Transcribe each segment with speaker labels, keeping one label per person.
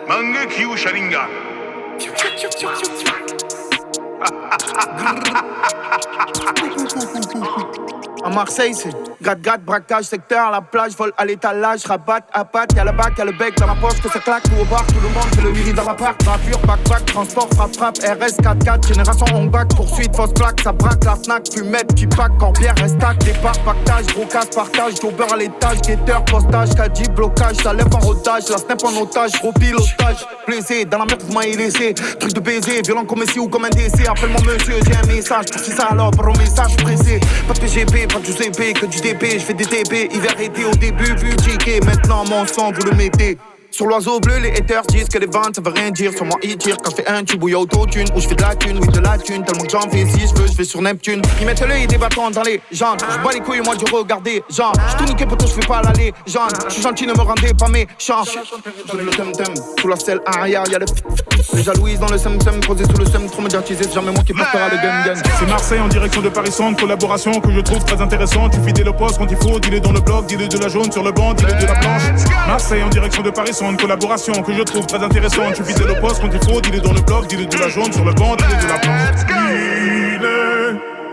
Speaker 1: Mangekyo Sharingan.
Speaker 2: À Marseille, c'est gratte, braquage, secteur, la plage, vol à l'étalage, rabat, à patte, y'a le bac, y'a le bec dans la poche, que ça claque, tout au bar, tout le monde fait le mini dans l'appart, gravure, backpack, transport, frappe, RS 4x4, génération on back, poursuite, fausse plaque, ça braque, la snack, fumette, petit pack, corbière, restac, départ, pactage, brocage, partage, jobber à l'étage, guetteur, postage, caddie, blocage, ça lève en rodage, la snap en otage, gros pilotage, blessé, dans la merde vous m'avez laissé, truc de baiser, violent comme ici ou comme un décès, appelle-moi monsieur, j'ai un message, pour ça alors, par un message pressé, pas de PGP, pas de UCP, que du DP, je fais des TP, hiver été au début, vu checké, maintenant mon sang vous le mettez. Sur l'oiseau bleu, les haters disent que les ventes ça veut rien dire. Sur moi, ils tirent quand je fais un tube ou y'a auto-tune. Ou je fais de la thune, oui de la thune. Tellement que j'en fais, si je veux, je vais sur Neptune. Ils mettent l'œil et des bâtons dans les jambes. Je bats les couilles, moi du regarder, genre. J'suis tout niqué, poto, je fais pas l'aller, genre. J'suis gentil, ne me rendez pas méchant. J'suis le tem-tem, sous la selle arrière, y'a le les jalouises dans le sem-sem, posé sous le sem, trop médiatisé, c'est jamais moi qui portera le gun-gun.
Speaker 3: C'est Marseille en direction de Paris Centre, collaboration que je trouve très intéressante. Tu fidèle au poste quand il faut, dis-le dans le bloc, dis-le de la jaune sur le banc, dis-le de la planche. Marseille en direction de Paris Centre, collaboration que je trouve très intéressante. Tu fidèle au poste quand il faut, dis-le dans le bloc, dis-le de la jaune sur le banc, dis-le de la planche.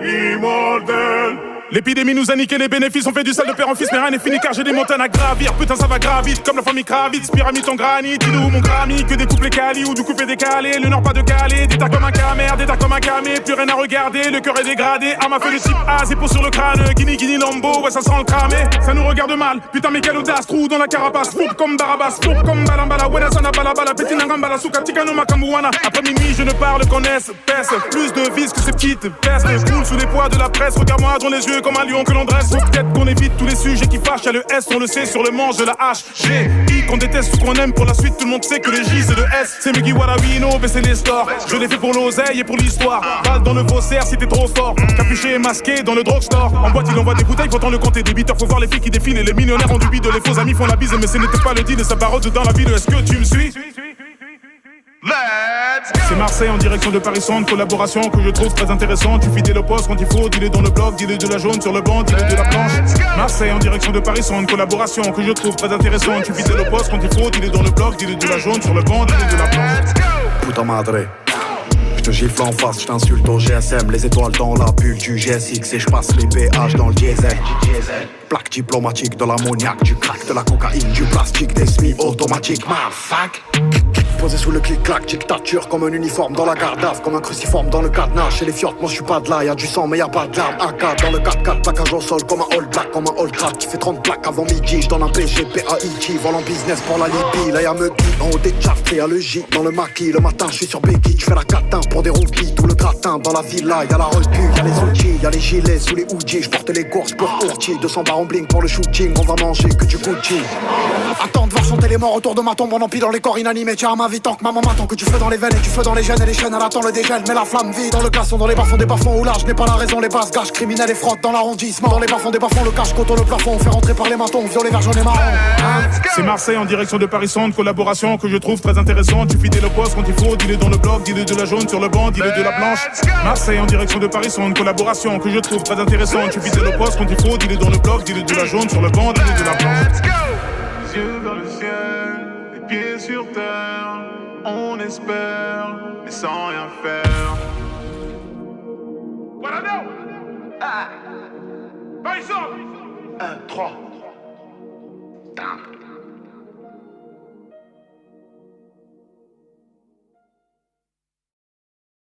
Speaker 3: Il est immortel. L'épidémie nous a niqué les bénéfices, on fait du sale de père en fils, mais rien n'est fini car j'ai des montagnes à gravir. Putain ça va gravite, comme la famille Kravitz, pyramide en granit, dis-nous mon Grammy, que des couples Cali ou du coupé décalé, le nord pas de Calais, des tas comme un camé, des tas comme un camé, plus rien à regarder, le cœur est dégradé, à ma feuille de type A, c'est pour sur le crâne, Guinea Lambo, ouais ça sent le cramé, ça nous regarde mal, putain mais quelle audace, trou dans la carapace, foupe comme Barabas, foupe comme Balambala, Wedazana Balabala, Petinangambala, Souka Tikano Makambuana, après minuit je ne parle qu'en S, pèse, plus de vis que ces petites pestes, coule sous les poids de la presse, regarde-moi dans les yeux comme un lion que l'on dresse. Faut peut-être qu'on évite tous les sujets qui fâchent. Y'a le S, on le sait, sur le manche de la H. G, I, qu'on déteste ou qu'on aime pour la suite. Tout le monde sait que le J c'est le S. C'est Muggy Warawino, baisser les stores. Je l'ai fait pour l'oseille et pour l'histoire. Balle dans le faussaire si t'es trop fort. Capuché et masqué dans le drugstore. En boîte il envoie des bouteilles, faut tant le compter. Des beaters, faut voir les filles qui défilent. Et les millionnaires ont du bide. Les faux amis font la bise. Mais ce n'était pas le deal de sa barotte dans la ville. Est-ce que tu me suis? C'est Marseille en direction de Paris Centre, collaboration que je trouve très intéressante. Tu fidèle au poste quand il faut, dis-le dans le bloc, dis-le de la jaune sur le banc, dis-le de la planche. Marseille en direction de Paris Centre, collaboration que je trouve très intéressante. Tu fidèle au poste quand il faut, dis-le dans le bloc, dis-le de la jaune sur le banc, dis-le de la planche.
Speaker 4: Puta madre. Je te gifle en face, je t'insulte au GSM. Les étoiles dans la bulle du GSX et je passe les péages dans le diesel. Plaque diplomatique, de l'ammoniac, du crack, de la cocaïne, du plastique, des semi-automatiques. Motherfuck. Posé sous le clic-clac, dictature comme un uniforme dans la garde-af, comme un cruciforme dans le cadenas. Chez les fiottes, moi je suis pas de là, y'a du sang mais y'a pas de larmes. AK dans le 4x4, plaquage au sol comme un all black, comme un all crap qui fait 30 plaques avant midi. J'donne un PGP à E.T. Vol en business pour la Libye. Là y'a Meuki, en haut des charts, y'a le J dans le maquis. Le matin j'suis sur Becky, j'fais la catin pour des roupies. Tout le gratin dans la villa, y'a la repu, y'a les outils, y'a les gilets sous les hoodies. J'porte les courses pour Ourti, 200 bars en bling pour le shooting. On va manger que du Gucci. Attends de voir chanter les morts autour de ma tombe, on empile dans les corps inanimés. Tiens à ma vie tant que maman m'attend, que tu fais dans les veines et tu fais dans les gènes et les chaînes. Elle attend le dégel, mais la flamme vit dans le glaçon, dans les bas-fonds des bas-fonds où là je n'ai pas la raison. Les basses gâches criminels et frottent dans l'arrondissement. Dans les bas-fonds des bas-fonds, le cache coton le plafond. On fait rentrer par les matons, violet vert jaune et marron.
Speaker 3: C'est Marseille en direction de Paris Centre, collaboration que je trouve très intéressante. Tu fidèle au poste quand il faut, dis-le dans le bloc, dis-le de la jaune sur le banc, dis-le de la planche. Marseille en direction de Paris Centre, collaboration que je trouve très intéressante. Tu fidèle au poste quand il faut, dis-le dans le bloc, dis-le de la jaune sur le banc, dis-le de la planche.
Speaker 1: Les yeux vers le ciel, les pieds sur terre. On espère, mais sans rien faire.
Speaker 3: What I know? Paris Centre.
Speaker 1: 1, 3.